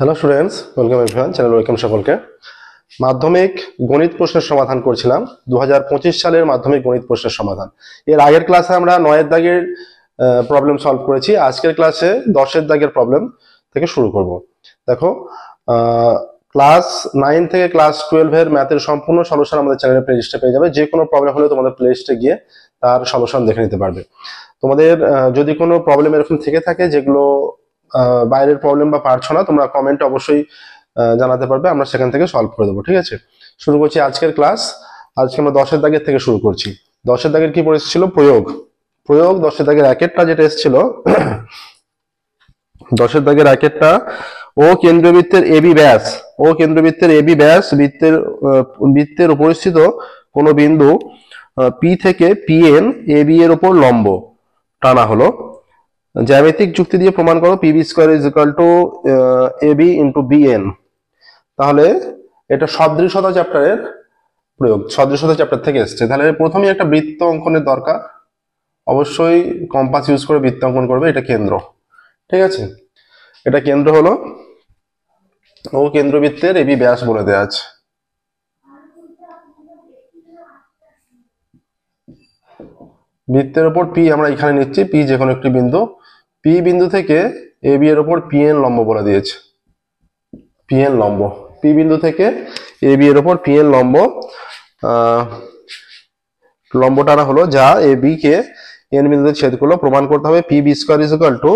Hello students, welcome everyone, channel welcome সকলকে। মাধ্যমিক গণিত প্রশ্নের সমাধান করছিলাম 2025 সালের মাধ্যমিক গণিত প্রশ্নের সমাধান। এর আগের ক্লাসে আমরা 9 দাগের প্রবলেম সলভ করেছি। আজকের ক্লাসে 10 দাগের প্রবলেম থেকে শুরু করব। দেখো, ক্লাস 9 থেকে ক্লাস 12 এর ম্যাথের সম্পূর্ণ সলিউশন আমাদের চ্যানেলের প্লেলিস্টে পেয়ে যাবে। যে কোনো প্রবলেম হলে তোমাদের প্লেলিস্টে গিয়ে তার সলিউশন দেখে নিতে পারবে। তোমাদের যদি কোনো প্রবলেম এরকম থেকে থাকে যেগুলো বাইরের প্রবলেম বা পারছো না, তোমরা কমেন্টে অবশ্যই জানাতে পারবে, আমরা সেখান থেকে সলভ করে দেবো। ঠিক আছে, শুরু করছি আজকের ক্লাস। আজকে আমরা 10 দাগের থেকে শুরু করছি। 10 দাগের কি পড়েছিল? প্রয়োগ। 10 দাগের একেরটা যেটা এসেছিল 10 দাগের একেরটা, ও কেন্দ্রবৃত্তের এবি ব্যাস, বৃত্তের উপরিস্থিত কোন বিন্দু পি থেকে পিএন এবি এর উপর লম্ব টানা হলো। জ্যামিতিক যুক্তি দিয়ে প্রমাণ করো P B square is equal to AB into BN. তাহলে এটা সদৃশতা চ্যাপ্টারের প্রয়োগ, সদৃশতা চ্যাপ্টার থেকে এসছে। তাহলে প্রথমেই একটা বৃত্ত অঙ্কনের দরকার, অবশ্যই কম্পাস ইউজ করে বৃত্ত অঙ্কন করবে। এটা কেন্দ্র, ঠিক আছে, এটা কেন্দ্র হলো, ও কেন্দ্রবৃত্তের এবি ব্যাস বলে দেওয়া আছে। বৃত্তের উপর পি আমরা এখানে নিচ্ছি, পি যে কোনো একটি বিন্দু, পি বিন্দু থেকে এবি এর উপর পিএন লম্ব বলে দিয়েছে। পিএন লম্ব, পি বিন্দু থেকে এবি এর উপর পিএন লম্ব লম্ব টানা হলো, যা এবি কে এন বিন্দুতে ছেদ করলো। প্রমাণ করতে হবে P B square is equal to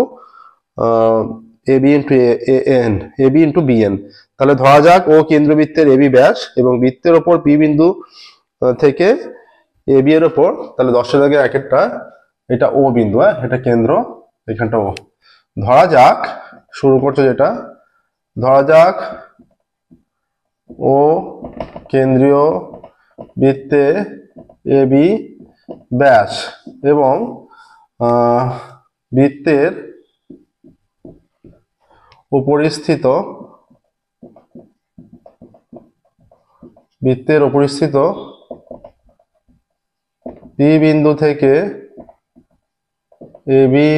AB into N, AB into BN. তাহলে ধরা যাক ও কেন্দ্রবৃত্তের এবি ব্যাস এবং বৃত্তের ওপর পি বিন্দু থেকে এবি এর ওপর, তাহলে 10 দাগের একেরটা, এটা ও বিন্দু, এটা কেন্দ্র, এখানটা ও। ধরা যাক, শুরু করছো যেটা, ধরা যাক ও কেন্দ্রীয় বৃত্তে এবি ব্যাস এবং বৃত্তের উপরিস্থিত পি বিন্দু থেকে এবি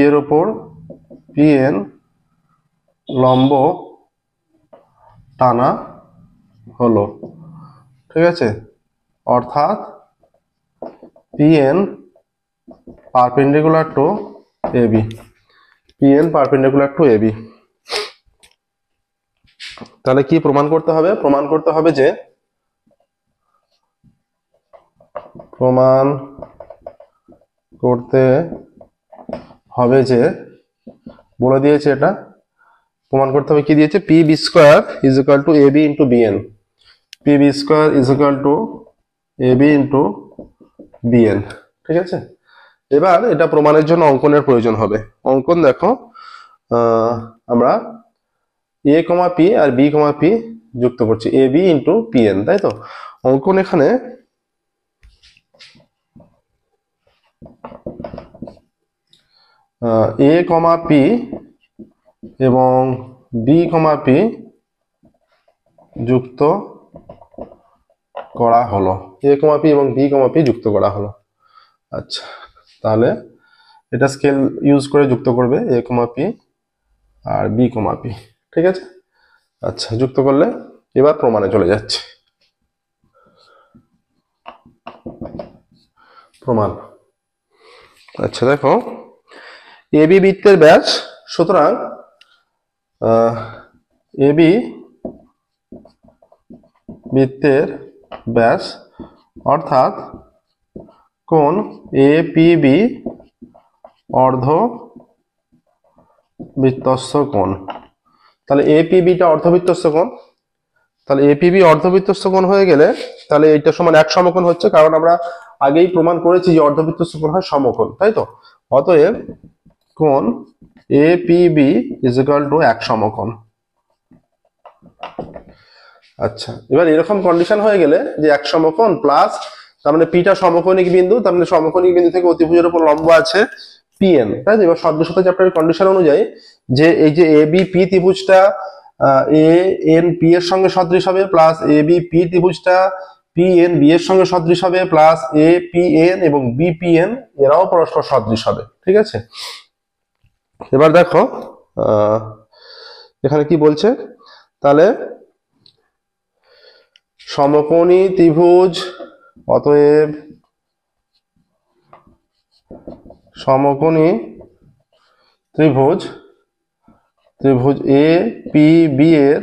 এর উপর পিএন লম্ব টানা হলো। ঠিক আছে, অর্থাৎ পিএন পারপেন্ডিকুলার টু এবি, তাহলে কি প্রমাণ করতে হবে? প্রমাণ করতে হবে যে বলে দিয়েছে, এটা প্রমাণ করতে হবে, কি দিয়েছে? P B square is equal to AB into BN, P B square is equal to AB into BN. ঠিক আছে, এবার এটা প্রমাণের জন্য অঙ্কনের প্রয়োজন হবে। অঙ্কন দেখো, আমরা এ কমা P R B comma P যুক্ত করছি, এ বি ইন্টু পিএন, তাই তো? অঙ্কন এখানে এ কমা পি এবং বি কমা পি যুক্ত করা হলো, এ কমা পি এবং বি কমা পি যুক্ত করা হলো। আচ্ছা, তাহলে এটা স্কেল ইউজ করে যুক্ত করবে, এ কমা P R B comma P. ঠিক আছে, আচ্ছা, যুক্ত করলে এবার প্রমাণে চলে যাচ্ছে। প্রমাণ, আচ্ছা দেখো, এবি বৃত্তের ব্যাস, সুতরাং এবি বৃত্তের ব্যাস অর্থাৎ কোণ এপিবি অর্ধ বৃত্তস্থ কোণ। তাহলে এপিবিটা অর্ধবৃত্তস্থ কোণ, তাহলে এপিবি অর্ধবৃত্তস্থ কোণ হয়ে গেলে তাহলে এইটা সমান এক সমকোণ হচ্ছে, কারণ আমরা আগেই প্রমাণ করেছি যে অর্ধবৃত্তস্থ কোণ হয় সমকোণ, তাই তো? অতএব কোণ এপিবি ইজ ইকুয়াল টু এক সমকোণ। আচ্ছা, এবার এরকম কন্ডিশন হয়ে গেলে যে এক সমকোণ প্লাস, তার মানে পিটা সমকোণিক বিন্দু, তার মানে সমকোণিক বিন্দু থেকে অতিভুজের উপর লম্ব আছে পিএন, তাই তো? এবার সদৃশতা চ্যাপ্টারের কন্ডিশন অনুযায়ী যে এই যে এবি পি ত্রিভুজটা এ এন পি এর সঙ্গে সদৃশ হবে, প্লাস এবি পি ত্রিভুজটা পি এন বি এর সঙ্গে সদৃশ হবে, প্লাস এ পি এন এবং বি পি এন এরাও পরস্পর সদৃশ হবে। ঠিক আছে, এবার দেখো এখানে কি বলছে, তাহলে সমকোণী ত্রিভুজ, অতএব সমকোণী ত্রিভুজ এ পি বি এর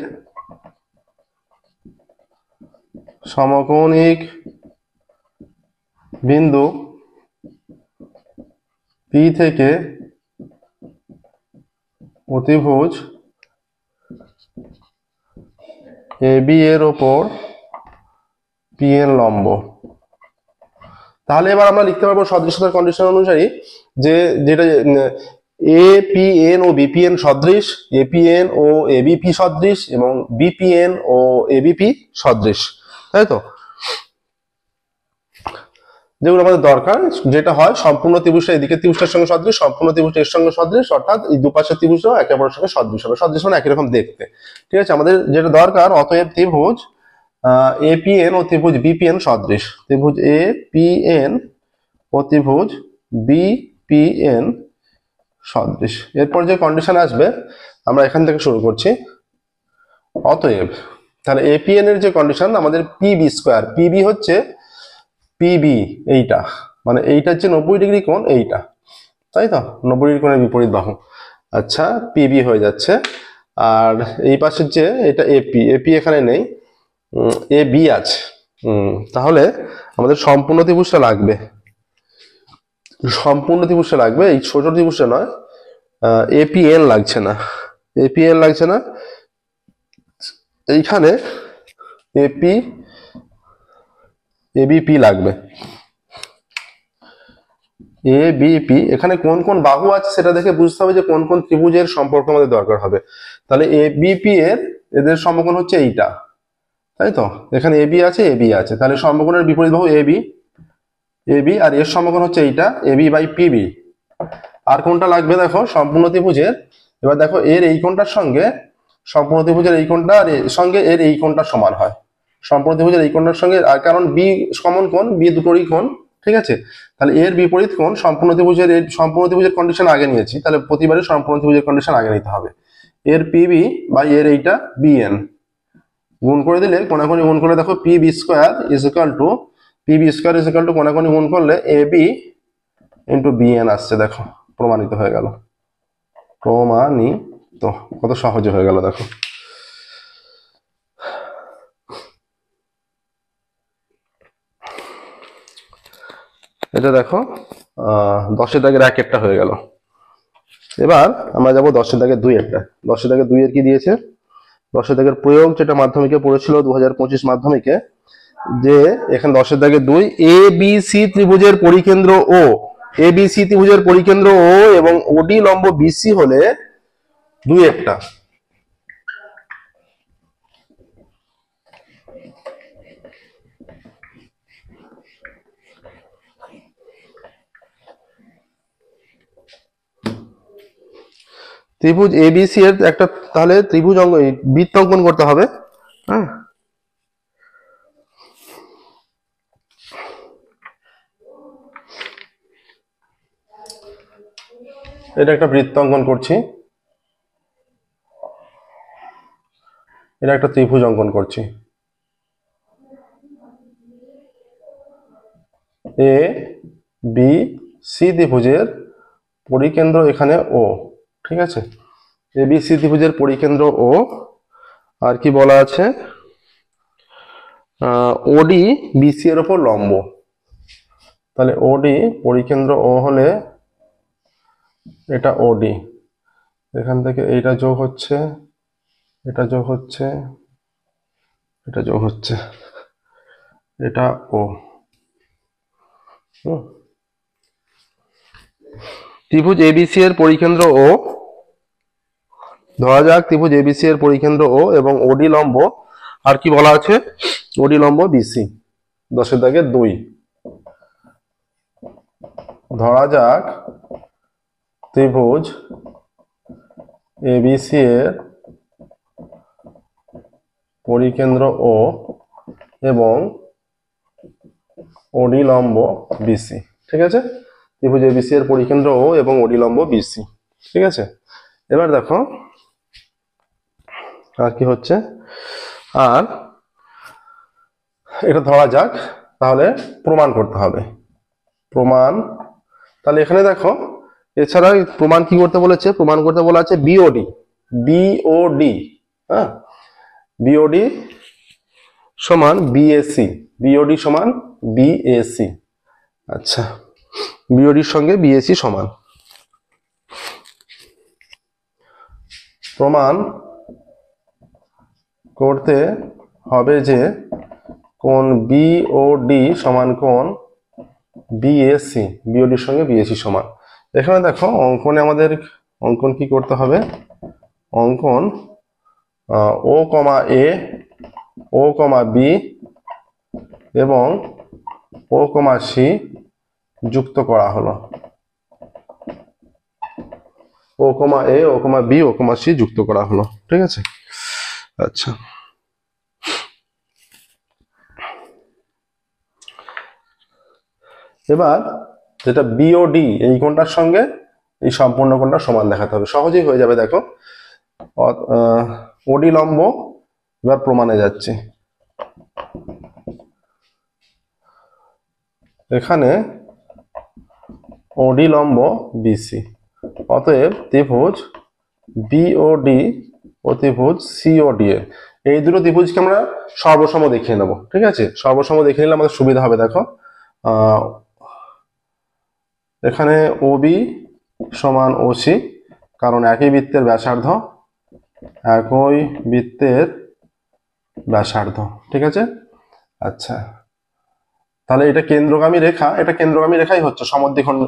সমকোণিক বিন্দু পি থেকে অতিভুজ এ বি এর ওপর পি এন লম্ব। তাহলে এবার আমরা লিখতে পারবো সদৃশতার কন্ডিশন অনুযায়ী যে যেটা এ পি এন ও বিপিএন সদৃশ, এপিএন ও এবিপি সদৃশ এবং বিপিএন ও এবিপি সদৃশ, তাই তো? যেগুলো আমাদের দরকার, যেটা হয় সম্পূর্ণ ত্রিভুজটা এদিকে ত্রিভুজটার সঙ্গে সদৃশ, সম্পূর্ণ ত্রিভুজটা এর সঙ্গে সদৃশ, অর্থাৎ এই দুপাশের ত্রিভুজটাও একে অপরের সঙ্গে সদৃশ হবে। সদৃশ মানে একই রকম দেখতে। ঠিক আছে, আমাদের যেটা দরকার, অতএব ত্রিভুজ এপিএন ও ত্রিভুজ বিপিএন সদৃশ, ত্রিভুজ এ পি এন ও ত্রিভুজ বিপিএন সদৃশ। এরপর যে কন্ডিশন আসবে আমরা এখান থেকে শুরু করছি। অতএব তাহলে এপিএন এর যে কন্ডিশন, আমাদের পিবি স্কোয়ার, পিবি হচ্ছে পিবি এইটা, মানে এইটা হচ্ছে 90 ডিগ্রি কোণ, এইটা, তাই তো? 90 ডিগ্রি কোণের বিপরীত বাহু। আচ্ছা, পিবি হয়ে যাচ্ছে। আর এই পাশের যে এটা এপি, এপি এখানে নেই, এ বি আছে। তাহলে আমাদের সম্পূর্ণ ত্রিভুজটা লাগবে, সম্পূর্ণ ত্রিভুজটা লাগবে, এই ছোট ত্রিভুজটা নয়। এপিএন লাগছে না, এপিএন লাগছে না, এইখানে এপি এবিপি লাগবে। এবিপি, এখানে কোন কোন বাহু আছে সেটা দেখে বুঝতে হবে যে কোন কোন ত্রিভুজের সম্পর্ক আমাদের দরকার হবে। তাহলে এবিপি এর এদের সমকোণ হচ্ছে এইটা, তাই তো? এখানে এবি আছে, এবি আছে, তাহলে সমকোণের বিপরীত বাহু এবি, এবি, আর এর সমকোণ হচ্ছে এইটা, এবি বাই পিবি। আর কোনটা লাগবে দেখো সম্পূর্ণ ত্রিভুজের, এবার দেখো এর এই কোণটার সঙ্গে সম্পূর্ণ ত্রিভুজের এই কোণটা আর এর সঙ্গে এর এই কোণটা সমান হয়, সম্পূর্ণ ত্রিভুজের এই কোণটার সঙ্গে, আর কারণ বি সমান কোণ, বি দুটোরই কোণ। ঠিক আছে, তাহলে এর বিপরীত কোণ সম্পূর্ণ ত্রিভুজের, সম্পূর্ণ ত্রিভুজের কন্ডিশন আগে নিয়েছি, তাহলে প্রতিবারই সম্পূর্ণ ত্রিভুজের কন্ডিশন আগে নিতে হবে। এর পিবি বাই এর এইটা বিএন গুণ করে দিলে, কোণাকুণি গুণ করলে দেখো P B square is equal to, P B square is equal to কোণাকুণি গুণ করলে এবি ইন্টু বিএন আসছে। দেখো প্রমাণিত হয়ে গেল, প্রমাণিত, কত সহজে হয়ে গেল দেখো। এটা দেখো 10-এর দাগের 1-এরটা হয়ে গেল। এবার আমরা যাবো 10-এর দাগের 2-এরটা। 10-এর দাগের 2-এর কি দিয়েছে, 10-এর দাগের প্রয়োগ, যেটা মাধ্যমিকে পড়েছিল 2025 মাধ্যমিকে, যে এখানে 10-এর দাগের 2, এ বি সি ত্রিভুজের পরিকেন্দ্র ও, এ বি সি ত্রিভুজের পরিকেন্দ্র ও এবং ওডি লম্ব বিসি হলে 2-এরটা। ত্রিভুজ এবিসি এর একটা তাহলে ত্রিভুজ বৃত্ত অঙ্কন করতে হবে। হ্যাঁ, এটা একটা বৃত্ত অঙ্কন করছি, এটা একটা ত্রিভুজ অঙ্কন করছি, এ বি সি ত্রিভুজের পরিকেন্দ্র এখানে ও। ঠিক আছে, এ বি সি ত্রিভুজের পরিকেন্দ্র ও, আর কি বলা আছে, ওডি বিসি এর উপর লম্ব। তাহলে ওডি পরিকেন্দ্র ও হলে এটা ওডি, এখান থেকে এইটা যোগ হচ্ছে, এটা যোগ হচ্ছে, এটা যোগ হচ্ছে, এটা ও। ত্রিভুজ এবিসি এর পরিকেন্দ্র ও, ধরা যাক ত্রিভুজ এবিসি এর পরিকেন্দ্র ও এবং ওডি লম্ব, আর কি বলা আছে, ওডি লম্ব বিসি। 10-এর দাগের 2, ধরা যাক ত্রিভুজ এবিসি এর পরিকেন্দ্র ও এবং ওডি লম্ব বিসি। ঠিক আছে, ত্রিভুজ এবিসি এর পরিকেন্দ্র ও এবং ওডি লম্ব বিসি। ঠিক আছে, এবার দেখো আর কি হচ্ছে, আর এটা ধরা যাক, তাহলে প্রমাণ করতে হবে। প্রমাণ, তাহলে এখানে দেখো এছাড়া প্রমাণ কি করতে বলেছে, প্রমাণ করতে বলা আছে বিওডি। বিওডি, হ্যাঁ, বিওডি সমান বিএসি। বিওডি সমান বিএসি। আচ্ছা, বিওডির সঙ্গে বিএসি সমান। প্রমাণ করতে হবে যে কোণ বিওডি সমান কোণ বিএসি। বিওডির সঙ্গে বিএসি সমান। এখানে দেখো অঙ্কনে আমাদের অঙ্কন কি করতে হবে, অঙ্কন ও কমা এ, ও কমা বি এবং ও কমা সি যুক্ত করা হলো। ও কমা এ, ও কমা বি, ও কমা সি যুক্ত করা হলো। ঠিক আছে, আচ্ছা, এবার যেটা বিওডি, এই কোণটার সঙ্গে এই সম্পূর্ণ কোণটা সমান দেখাতে হবে। সহজেই হয়ে যাবে। দেখো ওডি লম্ব, এবার প্রমাণে যাচ্ছে। এখানে ওডি লম্ব বিসি, অতএব ত্রিভুজ বিওডি ও ত্রিভুজ সিওডি এর এই দুটো ত্রিভুজকে আমরা সর্বসম দেখিয়ে নেব। ঠিক আছে, সর্বসম দেখে নিলে আমাদের সুবিধা হবে। দেখো এখানে ওবি সমান ওসি, কারণ একই বৃত্তের ব্যাসার্ধ, একই বৃত্তের ব্যাসার্ধ। ঠিক আছে, আচ্ছা, তাহলে এটা কেন্দ্রগামী রেখা, এটা কেন্দ্রগামী রেখাই হচ্ছে সমদ্বিখণ্ড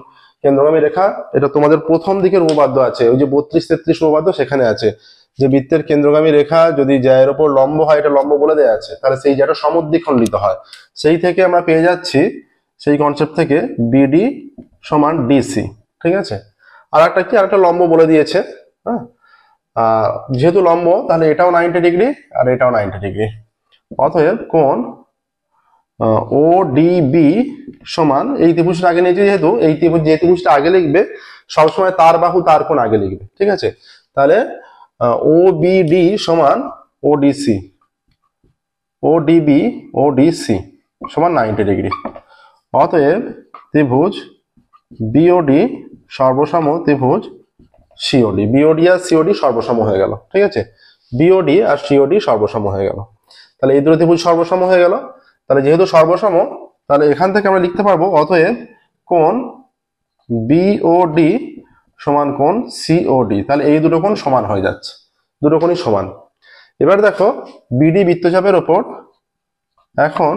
কেন্দ্রগামী রেখা। এটা তোমাদের প্রথম দিকের উপপাদ্য আছে, ওই যে 32-33 উপপাদ্য, সেখানে আছে যে বৃত্তের কেন্দ্রগামী রেখা যদি জ্যায়ের ওপর লম্ব হয়, এটা লম্ব বলে দেওয়া আছে, তাহলে সেই জ্যাটা সমদ্বিখণ্ডিত হয়। সেই থেকে আমরা পেয়ে যাচ্ছি, সেই কনসেপ্ট থেকে বিডি সমান ডিসি। ঠিক আছে, আর একটা কি, আরেকটা লম্ব বলে দিয়েছে। হ্যাঁ, যেহেতু লম্ব, তাহলে এটাও 90 ডিগ্রি আর এটাও 90 ডিগ্রি। অতএব কোণ ও ডিবি সমান, এই ত্রিভুজটা আগে নিয়েছি যেহেতু, এই ত্রিভুজ যে ত্রিভুজটা আগে লিখবে সবসময় তার বাহু তার কোণ আগে লিখবে। ঠিক আছে, তাহলে ও বিডি সমান ওডিসি, ওডিবি ওডিসি সমান 90 ডিগ্রি। অতএব ত্রিভুজ বিওডি সর্বসম ত্রিভুজ সিওডি। বিওডি আর সিওডি সর্বসম হয়ে গেল। ঠিক আছে, বিওডি আর সিওডি সর্বসম হয়ে গেল। তাহলে এই দুটো ত্রিভুজ সর্বসম হয়ে গেল। তাহলে যেহেতু সর্বসম, তাহলে এখান থেকে আমরা লিখতে পারবো অতএব কোণ বিওডি সমান কোণ সিওডি। তাহলে এই দুটো কোণ সমান হয়ে যাচ্ছে, দুটো কোণই সমান। এবার দেখো বিডি বৃত্তচাপের ওপর, এখন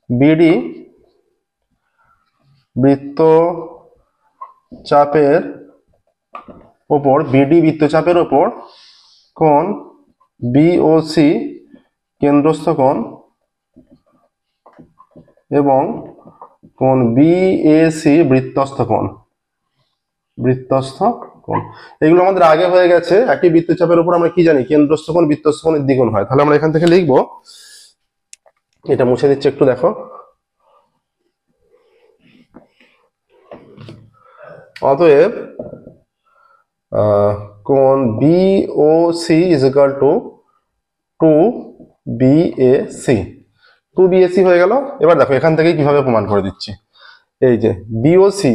বিডি বৃত্তচাপের ওপর, বিডি বৃত্তচাপের ওপর কোণ বিওসি কেন্দ্রস্থ কোণ এবং কোণ বিএসি বৃত্তস্থ কোণ, বৃত্তস্থ কোণ। এগুলো আমাদের আগে হয়ে গেছে। একই বৃত্তচাপের উপর আমরা কি জানি, কেন্দ্রস্থ কোণ বৃত্তস্থ কোণের দ্বিগুণ হয়। তাহলে আমরা এখান থেকে লিখবো, এটা মুছে দিচ্ছি একটু, দেখো অতএব কোণ BOC is equal two 2BAC। 2BAC হয়ে গেল। এবার দেখো এখান থেকে কিভাবে প্রমাণ করে দিচ্ছি। এই যে বিওসি,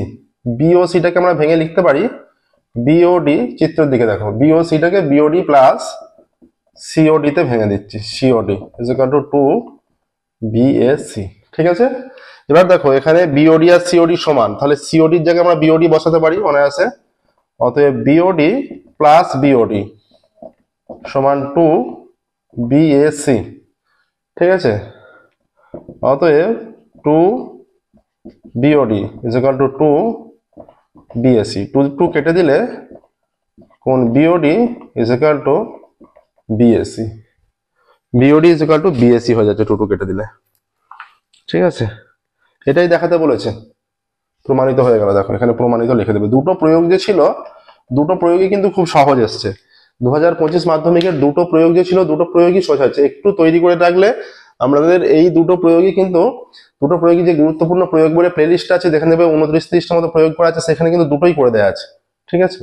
বিওসিটাকে আমরা ভেঙে লিখতে পারি বিওডি, চিত্রের দিকে দেখো, বিওসিটাকে বিওডি প্লাস সিওডি তে ভেঙে দিচ্ছি। COD is equal two 2BAC। ঠিক আছে, এবার দেখো এখানে বিওডি আর সিওডি সমান, তাহলে সিওডির জায়গায় আমরা বিওডি বসাতে পারি অনায়াসে। অতএব বিওডি প্লাস বিওডি সমান 2BAC। ঠিক আছে, অতএব 2BOD is equal two 2BAC। 2 কেটে দিলে কোণ BOD is equal two BAC। BOD is equal two BAC হয়ে যাচ্ছে 2 কেটে দিলে। ঠিক আছে, এটাই দেখাতে বলেছে, প্রমাণিত হয়ে গেল। দেখো এখানে প্রমাণিত লিখে দেবে। দুটো প্রয়োগ যে ছিল, দুটো প্রয়োগই কিন্তু খুব সহজ এসছে। 2025 মাধ্যমিকের দুটো প্রয়োগ যে ছিল, দুটো প্রয়োগই সোজা হচ্ছে। একটু তৈরি করে রাখলে আমাদের এই দুটো প্রয়োগই যে গুরুত্বপূর্ণ প্রয়োগ বলে প্লেলিস্ট আছে, যেখানে দেখবে 29-30টার মতো প্রয়োগ করা আছে, সেখানে কিন্তু দুটোই করে দেওয়া আছে। ঠিক আছে,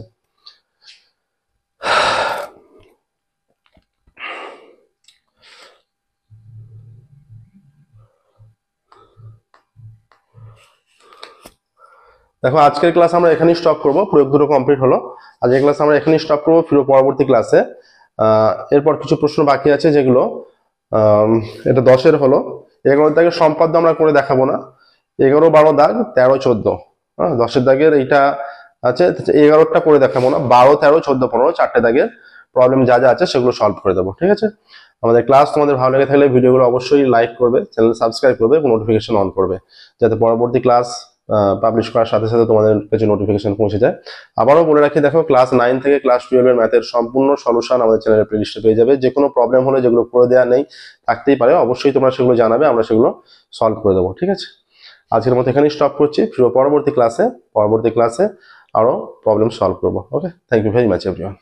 দেখো আজকের ক্লাস আমরা এখানেই স্টপ করব, প্রয়োগ দুটো কমপ্লিট হলো। আজকের ক্লাস আমরা এখানেই স্টপ করবো, ফিরো পরবর্তী ক্লাসে। এরপর কিছু প্রশ্ন বাকি আছে, যেগুলো এটা 10-এর হলো। 11 দাগের সম্পাদ্য আমরা করে দেখাবো না। 11, 12 দাগ, 13, 14, হ্যাঁ 10-এর দাগের এইটা আছে। 11টা করে দেখাবো না, 12, 13, 14, 15 চারটে দাগের প্রবলেম যা যা আছে সেগুলো সলভ করে দেবো। ঠিক আছে, আমাদের ক্লাস তোমাদের ভালো লেগে থাকলে ভিডিওগুলো অবশ্যই লাইক করবে, চ্যানেল সাবস্ক্রাইব করবে এবং নোটিফিকেশন অন করবে, যাতে পরবর্তী ক্লাস পাবলিশ করার সাথে সাথে তোমাদের কাছে নোটিফিকেশন পৌঁছে যায়। আবারও বলে রাখি, দেখো ক্লাস 9 থেকে ক্লাস 12 এর ম্যাথের সম্পূর্ণ সলিউশন আমাদের চ্যানেলের প্লেলিস্টে পেয়ে যাবে। যে কোনো প্রবলেম হলে, যেগুলো করে দেওয়া নেই থাকতেই পারে, অবশ্যই তোমরা সেগুলো জানাবে, আমরা সেগুলো সলভ করে দেবো। ঠিক আছে, আজকের মতো এখানেই স্টপ করছি, পরবর্তী ক্লাসে আরো প্রবলেম সলভ করবো। Okay, thank you very much everyone.